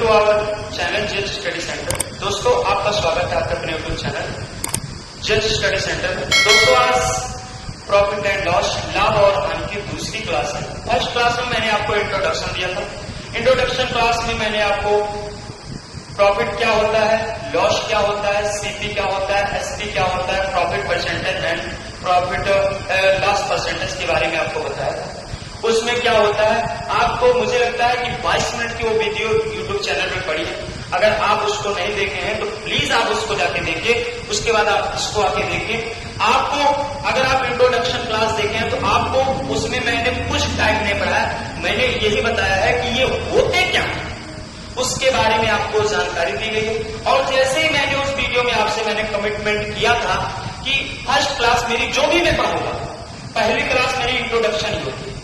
Our channel जज study centre. दोस्तों आपका स्वागत है आपके अपने यूट्यूब चैनल जज स्टडी सेंटर। दोस्तों आज प्रॉफिट एंड लॉस, लाभ और हानि की दूसरी क्लास है। फर्स्ट क्लास में मैंने आपको इंट्रोडक्शन दिया था। इंट्रोडक्शन क्लास में मैंने आपको प्रॉफिट क्या होता है, लॉस क्या होता है, सीपी क्या होता है, एसपी क्या होता है, profit percentage and profit loss percentage के बारे में आपको बताया था। उसमें क्या होता है, आपको मुझे लगता है कि 22 मिनट की वो वीडियो यूट्यूब चैनल पे पड़ी है। अगर आप उसको नहीं देखे हैं तो प्लीज आप उसको जाके देखिए, उसके बाद आप इसको आके देखिए। आपको अगर आप इंट्रोडक्शन क्लास देखे हैं तो आपको उसमें मैंने कुछ टाइम नहीं पढ़ाया, मैंने यही बताया है कि ये होते क्या है, उसके बारे में आपको जानकारी दी गई है। और जैसे ही मैंने उस वीडियो में आपसे मैंने कमिटमेंट किया था कि फर्स्ट क्लास मेरी जो भी मैं पढ़ूंगा, पहली क्लास मेरी इंट्रोडक्शन ही होती है।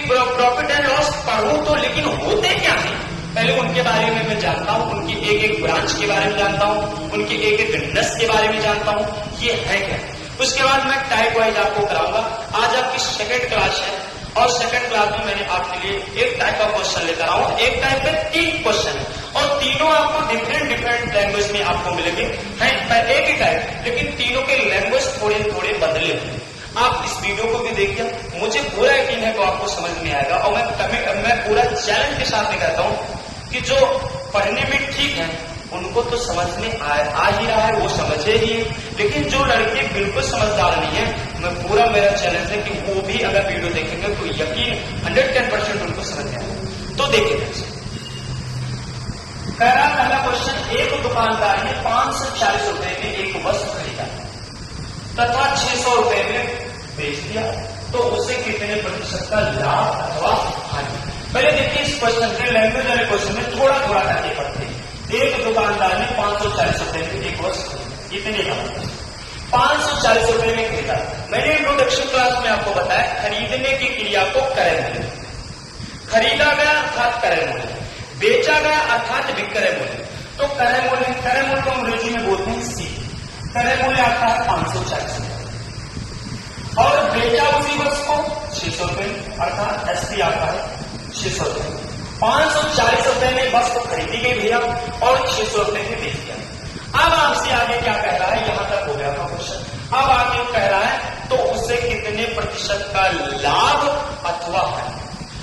प्रॉफिट एंड लॉस पढ़ूं तो, लेकिन होते क्या है पहले उनके बारे में मैं जानता हूं, उनकी एक एक ब्रांच के बारे में जानता हूं, उनकी एक एक नस के बारे में जानता हूं, ये है क्या। उसके बाद मैं टाइप वाइज आपको कराऊंगा। आज आपकी सेकंड क्लास है और सेकंड क्लास में मैंने आपके लिए एक टाइप का क्वेश्चन लेकर आऊं। एक टाइप में 3 क्वेश्चन है और तीनों आपको डिफरेंट लैंग्वेज में आपको मिलेंगे। है एक ही टाइप, लेकिन तीनों के लैंग्वेज थोड़े थोड़े बदले हुए। आप इस वीडियो को भी देखिए, मुझे पूरा यकीन है तो आपको समझ में आएगा। और मैं पूरा चैलेंज के साथ में कहता हूं कि जो पढ़ने में ठीक है उनको तो समझ में आ ही रहा है, वो समझे ही। लेकिन जो लड़के बिल्कुल समझदार नहीं है, मैं पूरा मेरा चैलेंज है कि वो भी अगर वीडियो देखेंगे तो यकीन 110% उनको समझ में आएगा। तो देखिए पहला क्वेश्चन, एक दुकानदार ने 540 रुपए में एक वस्तु खरीदा तथा 600 रुपए में बेच दिया, तो उसे कितने प्रतिशत का लाभ अथवा हानि। पहले देखिए इस क्वेश्चन के लैंग्वेज वाले क्वेश्चन में थोड़ा थोड़ा करके पढ़ते हैं। एक दुकानदार ने 540 रुपए में एक वस्तु, इतने का 540 रुपए में खरीदा। मैंने इंट्रोडक्शन क्लास में आपको बताया खरीदने की क्रिया को क्रय मूल्य, खरीदा गया अर्थात क्रय मूल्य, बेचा गया अर्थात विक्रय मूल्य। तो क्रय मूल्य को अंग्रेजी में बोलते हैं सी। क्रय मूल्य आता है 540 रुपए और बेचा उसी वस्तु को 600 रुपए, अर्थात एसपी आता है 600 रुपए। 540 रुपए में वस्तु खरीदी गई भैया और 600 रुपए में बेच दिया। अब आपसे आगे क्या कह रहा है, यहां तक हो गया था क्वेश्चन। अब आगे कह रहा है तो उससे कितने प्रतिशत का लाभ अथवा हानि।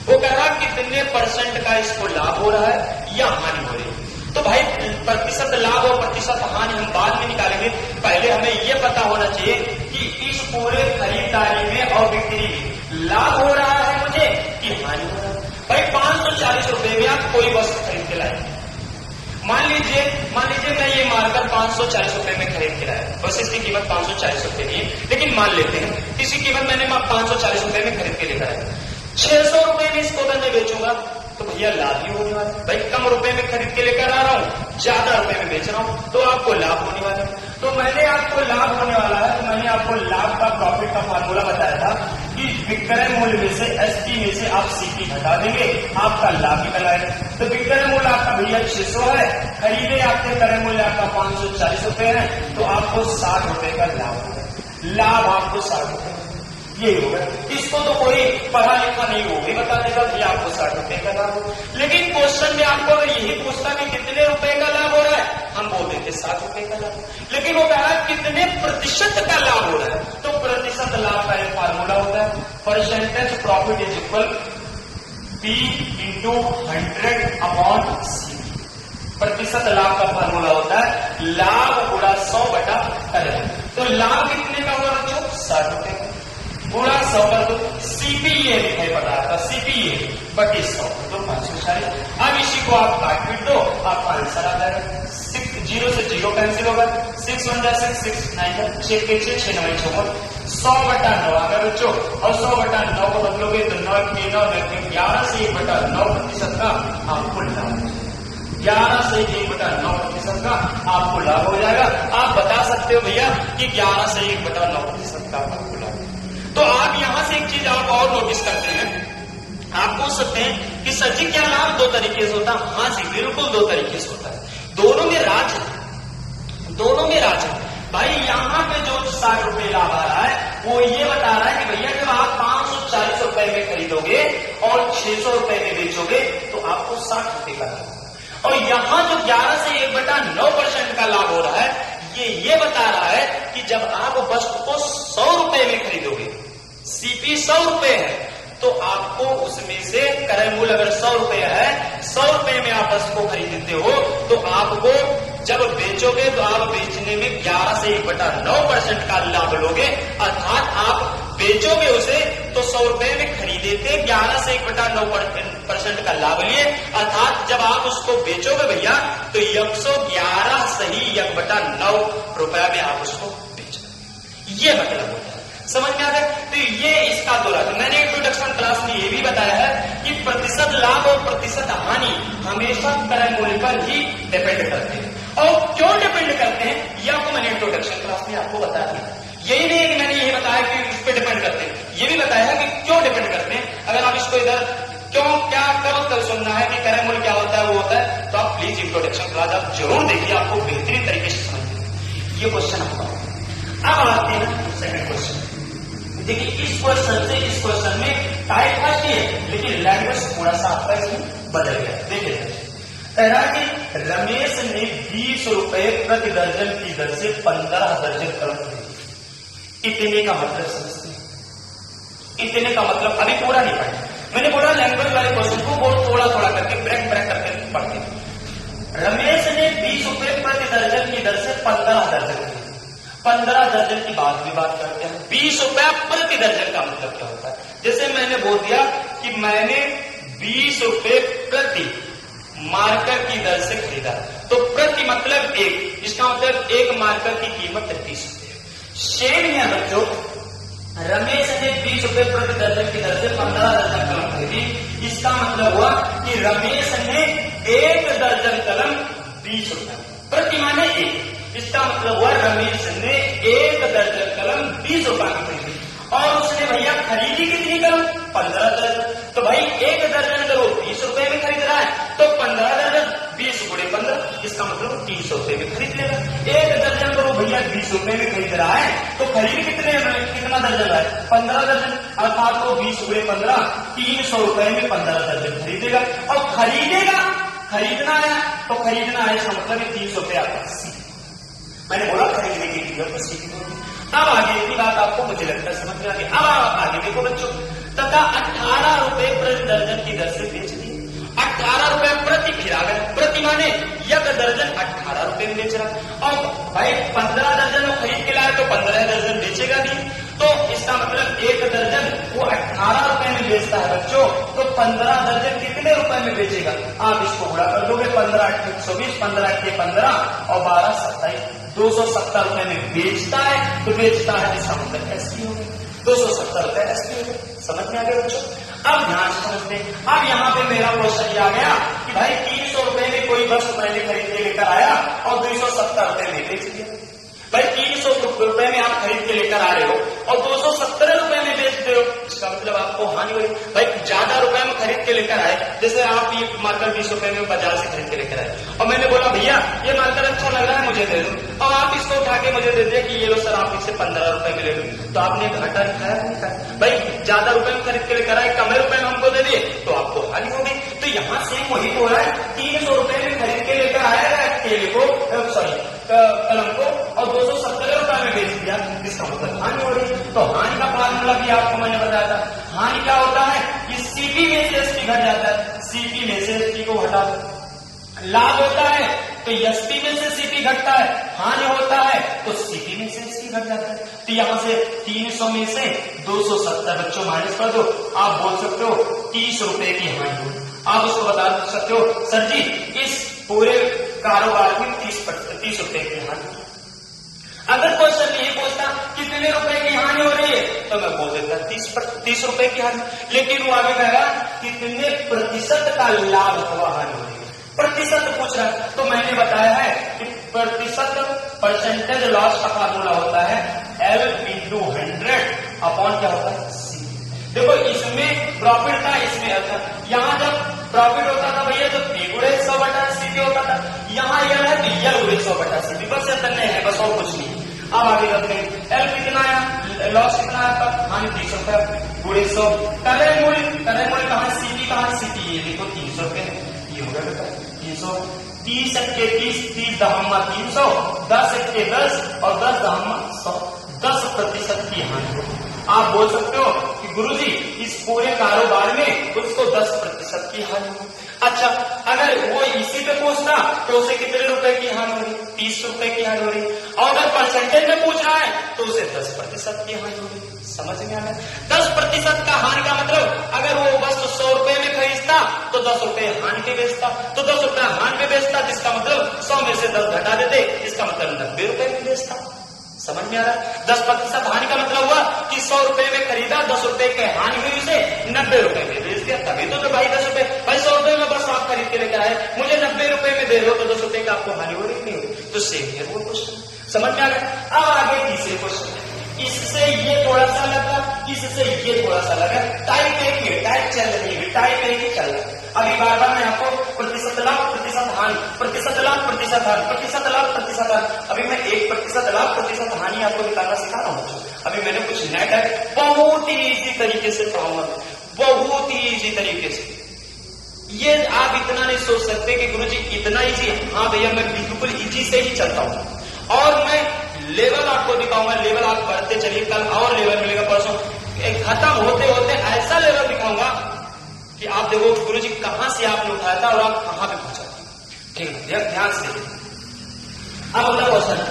वो कह रहा है कितने परसेंट का इसको लाभ हो रहा है या हानि हो रही है। तो भाई प्रतिशत लाभ और प्रतिशत हानि हम बाद में निकालेंगे। पहले हमें यह पता होना चाहिए कि इस पूरे खरीदारी में और बिक्री में लाभ हो रहा है मुझे कि हानि हो रहा है। भाई 540 रुपए में आप कोई वस्तु खरीद के लाए, मान लीजिए मैं ये मार्कर 540 रुपए में खरीद के लाया, बस इसकी कीमत 540 रुपए की है, लेकिन मान लेते हैं इसकी कीमत मैंने 540 रुपए में खरीद के लेकर आया। 600 रुपए में इसको मैं बेचूंगा तो भैया लाभ ही होने वाला है। भाई कम रुपए में खरीद के लेकर आ रहा हूं, ज्यादा रुपए में बेच रहा हूं, तो आपको लाभ होने वाला है। तो मैंने आपको लाभ होने वाला है, तो मैंने आपको लाभ का प्रॉफिट का फार्मूला बताया था कि विक्रय मूल्य में से एसपी में से आप सीपी घटा देंगे, आपका लाभ निकल आएगा। तो विक्रय मूल्य आपका भैया 600 है, खरीदे आपके क्रय मूल्य आपका 540 रुपए है, तो आपको 60 रुपए का लाभ होगा। लाभ आपको 60 रुपए ये होगा। इसको तो कोई पढ़ा लिखा नहीं हो भी बता देगा भैया आपको 60 रुपए का लाभ हो। लेकिन क्वेश्चन में आपको अगर यही पूछता कि कितने रुपए का लाभ हो रहा है, हम बोल देते 60 रुपए का लाभ। लेकिन वो कहा कितने प्रतिशत का लाभ हो रहा है, तो प्रतिशत लाभ का एक फार्मूला होता है, percentage profit is equal P into 100 upon C. प्रतिशत लाभ का फार्मूला होता है लाभ गुणा 100 बटा क्रय। तो लाभ कितने का होगा बच्चों, 60 रुपए का गुणा 100 कर दो। सीपीए लिखे पता था, सीपीए बटे 100 तो 540। अब इसी को आप काट पीट दो, आपका आंसर आ जाएगा। 0 से 0 कैंसिल होगा, 6 1 6 6 9 6 के 6 6 9 6 100 बटा 9 आ गया बच्चों। और 100 बटा 9 को बदलोगे तो 9 के 9 11 से 1 बटा 9 प्रतिशत का आपको लाभ, 11 से 1 बटा 9 प्रतिशत का आपको लाभ हो जाएगा। आप बता सकते हो भैया कि 11 से 1 बटा 9 प्रतिशत का आपको लाभ। तो आप यहां से एक चीज आप और नोटिस करते हैं, आप पूछ सकते हैं कि सर जी क्या लाभ 2 तरीके से होता है। हाँ जी बिल्कुल 2 तरीके से होता है, दोनों में राज है। भाई यहाँ पे जो 60 रुपए लाभ आ रहा है वो ये बता रहा है कि भैया जब आप 540 रुपए में खरीदोगे और 600 रुपए में बेचोगे तो आपको 60 रुपए का लाभ। और यहां जो 11 से 1/9% का लाभ हो रहा है, ये बता रहा है कि जब आप वस्तु को 100 रुपए में खरीदोगे, सीपी 100 रुपए है, तो आपको उसमें से क्रय मूल्य अगर 100 रुपए है, 100 रुपए में आप वस्तु को खरीदते हो, तो आपको जब बेचोगे तो आप बेचने में 11 से 1/9% का लाभ लोगे। अर्थात आप बेचोगे उसे तो 100 रुपए में खरीदे थे, 11 से 1/9% का लाभ लिए। अर्थात जब आप उसको बेचोगे भैया तो 111 सही 1/9 रुपया में आप उसको बेचोगे। ये मतलब होता है, समझ में आ गया? तो ये इसका दौरा है। मैंने इंट्रोडक्शन क्लास में ये भी बताया है कि प्रतिशत लाभ और प्रतिशत हानि हमेशा क्रय मूल्य पर ही डिपेंड करते हैं। और क्यों डिपेंड करते हैं, यह आपको मैंने इंट्रोडक्शन क्लास में आपको बताया था। यही नहीं कि मैंने यही बताया कि इस पर डिपेंड करते हैं, ये भी बताया है कि क्यों डिपेंड करते हैं। अगर आप इसको इधर क्यों क्या कब सुनना है कि क्रय मूल्य क्या होता है, वो होता है, तो आप प्लीज इंट्रोडक्शन क्लास आप जरूर देखिए, आपको बेहतरीन तरीके से समझ में ये क्वेश्चन आपका। अब आते हैं सेकंड क्वेश्चन। देखिए इस क्वेश्चन से इस क्वेश्चन में टाइप फर्स्ट ही है, लेकिन लैंग्वेज थोड़ा सा आपका इसमें बदल गया। देखिए कह रहा है कि रमेश ने 20 रुपए प्रति दर्जन की दर से 15 दर्जन कलम खरीदी। इतने का मतलब समझते हैं, इतने का मतलब अभी पूरा नहीं पढ़ा। मैंने बोला लैंग्वेज वाले क्वेश्चन को बहुत थोड़ा थोड़ा करके ब्रेक करके पढ़ते। रमेश ने 20 रुपए प्रति दर्जन की दर से 15 दर्जन खरीदी। 15 दर्जन की बात भी बात करते हैं। 20 रुपया प्रति दर्जन का मतलब क्या होता है? जैसे मैंने बोल दिया कि मैंने 20 रुपए प्रति मार्कर की दर से खरीदा, तो प्रति मतलब एक, इसका मतलब एक मार्कर की कीमत 30 रुपए। सेम है बच्चों, रमेश ने 20 रुपए प्रति दर्जन की दर से 15 दर्जन कलम खरीदी। इसका मतलब हुआ कि रमेश ने 1 दर्जन कलम 20 रुपए प्रति माने एक। इसका मतलब हुआ रमेश ने 1 दर्जन कलम 20 रुपए की खरीदी। और उसने भैया खरीदी कितनी कलम? 15 दर्जन। तो भाई 1 दर्जन अगर वो 20 रुपए में खरीद रहा है, तो 15 दर्जन 20 × 15, इसका मतलब 300 रुपए में खरीद लेगा। 1 दर्जन अगर वो भैया 20 रुपए में खरीद रहा है, तो खरीद कितना दर्जन है? 15 दर्जन। अर्थात वो 20 × 15 300 रुपए में 15 दर्जन खरीदेगा। और खरीदना है तो खरीदना है, इसका मतलब 300 रुपए आपका। मैंने बोला खरीदने की कीमत को सीखी होगी। अब आगे की बात आपको मुझे लगता है समझ में आ गई। अब आगे देखो बच्चों, तथा 18 रुपए प्रति दर्जन की दर से बेच दी। 18 रुपए प्रति, फिर आ गए प्रति माने 1 दर्जन 18 रुपए में बेच रहा। और भाई 15 दर्जन वो खरीद के लाए तो 15 दर्जन बेचेगा नहीं, तो इसका मतलब 1 दर्जन वो 18 रुपए में बेचता है बच्चों, तो 15 दर्जन कितने रुपए में बेचेगा? आप इसको गुणा कर दोगे, 15 × 8 120, 15 × 8 15 और 12 27, 270 रुपए में बेचता है। तो बेचता है इसका मतलब एसपी हो गया, 270 रुपए एसपी हो गया। समझ में आ गया बच्चों? अब ध्यान से समझते हैं। अब यहाँ पे मेरा क्वेश्चन ये आ गया कि भाई 300 रुपए में कोई वस्तु मैंने खरीद के लेकर आया और 270 रुपए में बेच दिया। भाई 300 रुपए में आप खरीद के लेकर आ रहे हो और 270 रुपए में बेचते हो, इसका मतलब आपको हानि हुई। भाई ज्यादा रुपए में खरीद के लेकर आए, जैसे आप ये मार्कर 20 रुपए में बाजार से खरीद के लेकर आए और मैंने बोला भैया ये मार्कर अच्छा लग रहा है मुझे दे दो, और आप इसको उठा के मुझे दे दिया कि ये लो सर आप इससे 15 रुपए में ले लो, तो आपने घाटा दिखाया नहीं खाया। भाई ज्यादा रुपए में खरीद के लेकर आए, कम रुपए में हमको दे दिए, तो आपको हानि होगी। तो यहाँ से वही हो रहा है, 300 रुपए में खरीद के लेकर आया केले को, कलम को, और 270 रुपए में बेच दिया, इसका मतलब हानि हो रही है। तो हानि का फार्मूला भी आपको मैंने बताया था। हानि क्या होता है कि सीपी में से एसपी घट जाता है, सीपी में से एसपी को हटा दो। लाभ होता है तो एसपी में से सीपी घटता है, हानि होता है तो सीपी में से एसपी घट जाता है। तो यहां से 300 में से 270 बच्चों माइनस कर दो, आप बोल सकते हो 30 रुपए की हानि होगी। आप उसको बता सकते हो सर जी इस पूरे कारोबार में 30 रुपए की हानि। अगर क्वेश्चन ये पूछता कितने रुपए की हानि हो रही है, तो मैं बोल देता 30 रुपए की हानि। लेकिन वो आगे कहेगा कितने प्रतिशत का लाभ अथवा हानि हो रही है, प्रतिशत पूछ रहा है। तो मैंने बताया है कि प्रतिशत परसेंटेज लॉस का फार्मूला होता है L × 100 अपॉन क्या होता है C। देखो इसमें प्रॉफिट था, इसमें था। यहाँ जब प्रॉफिट होता था भैया तो P × 100/CP होता था, यहाँ यह है तो L × 100/CP, बस इतना है, बस और कुछ नहीं। अब आगे करते हैं, L कितना आया, लॉस कितना आया, हानि 30 रुपए × 100। क्रय मूल्य कहाँ, CP कहाँ, CP ये देखो 300 रुपए, ये हो गया बेटा 300, 30 के 30, 30 दहम्मा 300, 10 के 10 और 10 दहम्मा 100, 10% की हानि होगी। आप बोल सकते हो कि गुरुजी इस पूरे कारोबार में उसको 10% की हानि होगी। अच्छा, अगर वो इसी पे पूछता तो उसे कितने रुपए की हानि हो रही? 30 रुपए की हानि हो रही। और अगर परसेंटेज में पूछ रहा है तो उसे 10% की हानि होगी। समझ में आ रहा है? 10% का हानि का मतलब अगर वो बस 100 रुपए में खरीदता तो 10 रुपए हानि पे बेचता, तो 10 रुपए हानि पे बेचता, जिसका मतलब 100 में से 10 घटा देते, इसका मतलब 90 रुपए में बेचता। समझ में आ रहा है? 10% हानि का मतलब हुआ कि 100 रुपए में खरीदा, 10 रुपए की हानि हुई, उसे 90 रुपए में बेच दिया। तभी तो भाई 10 रुपए, भाई 100 रुपए में बस आप खरीद के लेकर आए, मुझे 90 रुपए में दे रहे हो, तो 10 रुपए की आपको हानि हो रही नहीं होगी। तो सेम है वो क्वेश्चन। समझ में आ गया? अब आगे तीसरे क्वेश्चन, इससे ये थोड़ा सा लगा, इससे ये थोड़ा सा लगा, टाइप एक ही, टाइप चल रही है, टाइप एक ही चल रहा है। अभी बार बार मैं आपको प्रतिशत लाभ, प्रतिशत हानि, प्रतिशत लाभ, प्रतिशत हानि, प्रतिशत लाभ, प्रतिशत हानि, अभी मैं 1% लाभ, प्रतिशत हानि आपको निकालना सिखा रहा हूँ। अभी मैंने कुछ नया टाइप बहुत ही इजी तरीके से पढ़ाऊंगा, बहुत ही इजी तरीके से। ये आप इतना नहीं सोच सकते कि गुरुजी इतना इजी है। हाँ भैया, मैं बिल्कुल इजी से ही चलता हूँ और मैं लेवल आपको दिखाऊंगा। लेवल आप बढ़ते चलिए, कल और लेवल मिलेगा, परसों खत्म होते होते ऐसा लेवल दिखाऊंगा कि आप देखो गुरुजी कहां से आपने उठाया था और आप कहां पे पहुंचा। ठीक है, ध्यान से। अब अगला क्वेश्चन है,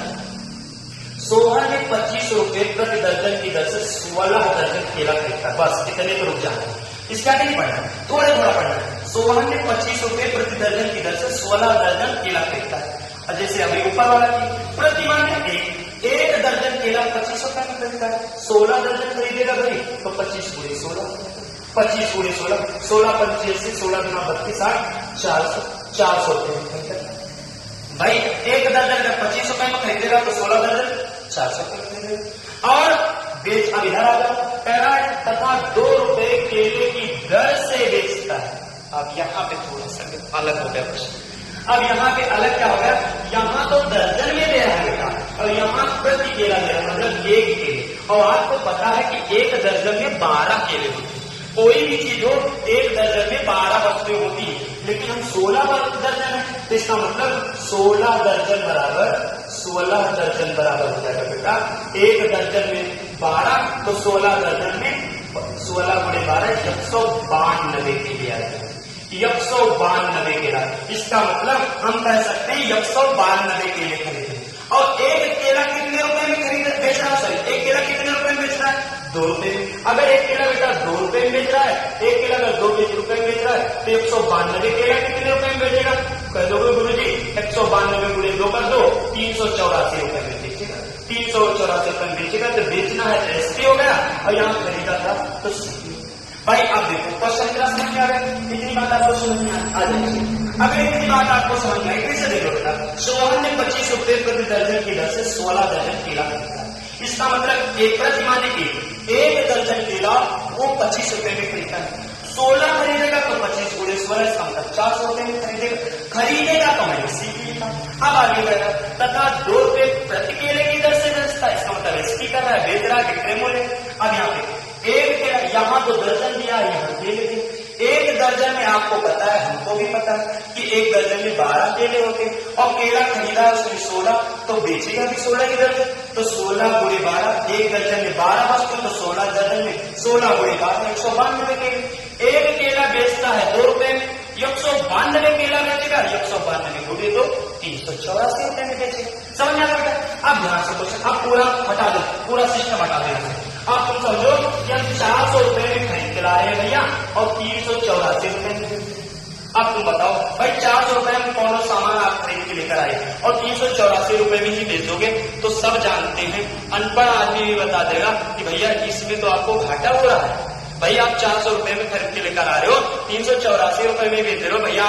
सोहन ने 25 रुपए प्रति दर्जन की दर से 16 दर्जन केला खरीदा। बस इतने तो रुक जाना, इसका नहीं पढ़ना, थोड़ा थोड़ा पढ़ना। सोहन ने 25 रुपए प्रति दर्जन की दर से 16 दर्जन केला खरीदा है। जैसे अभी ऊपर वाला की प्रतिमा ने एक दर्जन केला 25 रुपए में खरीदा है, 16 दर्जन खरीदेगा भाई तो 25 गुणे 16, 25 गुणे 16, 16 25 से 16 गुना 32, 400 रुपए में खरीदेगा भाई। एक दर्जन का 25 रुपए में खरीदेगा तो 16 दर्जन 400 रुपए खरीदेगा। और बेच, अब इधर आ जाओ, कह रहा है तथा 2 रुपए केले की दर से बेचता है। अब यहाँ पे थोड़ा सा अलग हो गया प्रश्न। अब यहाँ पे अलग क्या हो गया, यहाँ तो दर्जन में दे रहा है बेटा और यहाँ प्रति केला दे रहा है, मतलब 1 केले। और आपको पता है कि 1 दर्जन में 12 केले होते हैं। कोई भी चीज हो 1 दर्जन में 12 वस्तुएं होती है, लेकिन हम 16 दर्जन है, तो इसका मतलब 16 दर्जन बराबर हो जाएगा बेटा। 1 दर्जन में 12 तो 16 दर्जन में 16 गुणे 12 192 केले आएगा। 192 केला, इसका मतलब हम कह सकते हैं 192 केले खरीदे। और एक केला कितने रुपए में खरीद बेच रहा है? सॉरी, एक केला कितने रुपए में बेच रहा है? 2 रुपए में। अगर एक केला बेटा 2 रुपए में बेच रहा है, एक केला अगर 2 रुपए में बेच रहा है तो 192 केला कितने रुपए में बेचेगा? कह दो गुरु जी 192 गुणे 2 कर दो, 384 रुपए में बेचेगा। 384 रुपए में बेचेगा तो बेचना है एसपी हो गया और यहाँ खरीदा था तो भाई। अब देखो क्वेश्चन मेरा समझ में आ गया, इतनी बात आपको समझ में आ जाएगी। अगर इतनी बात आपको समझ में आई, कैसे देखो बेटा, सोहन ने 25 रुपए प्रति दर्जन की दर से 16 दर्जन केला खरीदा। इसका मतलब एक प्रतिमा ने 1 दर्जन केला वो 25 रुपए में खरीदा है। 16 खरीदेगा तो 25 गुणे 16, इसका मतलब 400 रुपए में खरीदेगा तो मैंने सीख लिया। अब आगे बढ़ेगा, तथा 2 रुपए प्रति केले की दर से बेचता है, इसका मतलब एसपी कर रहा है, बेच रहा है, विक्रय मूल्य। अब यहाँ पे 1 केला, यहाँ तो दर्जन दिया, यहाँ केले दिए। 1 दर्जन में आपको पता है, हमको भी पता है कि 1 दर्जन में 12 केले होते और केला खरीदा उसमें 16 तो बेचेगा भी 16 की दर्जन, तो 16 गुणे 12, 1 दर्जन में 12 वस्तु तो 16 दर्जन में 16 गुणे 12 192 केले। 1 केला बेचता है 2 रुपए में, 192 केला बेचेगा, 192 गुणे 2 384 रुपए में बेचेगा। समझ में आ गया? अब ध्यान से क्वेश्चन, अब पूरा हटा दो, पूरा सिस्टम हटा देना। आप तुम समझो कि हम 400 रुपए में खरीद के ला रहे हैं भैया और 384 रुपए में। अब तुम बताओ भाई 400 रुपए में कौन सा सामान आप खरीद के लेकर आए और 384 रुपए में ही बेचोगे, तो सब जानते हैं, अनपढ़ आदमी भी बता देगा कि भैया इसमें तो आपको घाटा हो रहा है। भाई आप 400 रुपए में खरीद के लेकर आ रहे हो, 384 रुपए में बेच रहे हो, भैया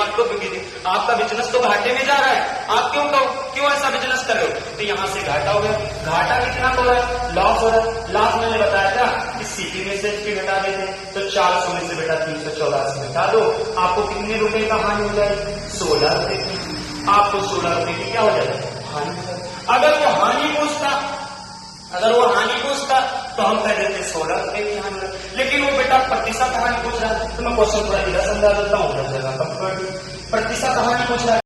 आपका बिजनेस तो घाटे में जा रहा है। आप क्यों ऐसा बिजनेस कर रहे हो? तो यहाँ से घाटा हो गया। घाटा कितना हो रहा है? लॉस हो रहा है। लॉस मैंने बताया था कि सीपी में से एचपी घटा देते, तो 400 में से बेटा 384 घटा दो, आपको कितने रुपए का हानि हो जाएगी? 16 रुपए की। आपको 16 रुपए की क्या हो जाएगी? हानि। अगर वो हानि पूछता तो हम कह देते 16 रुपए की हानि, लेकिन वो बेटा प्रतिशत हानि पूछ रहा है, तो मैं क्वेश्चन पूरा इधर समझा देता हूँ, उधर जगह कम कर प्रतिशत हमें पूछ रहा है।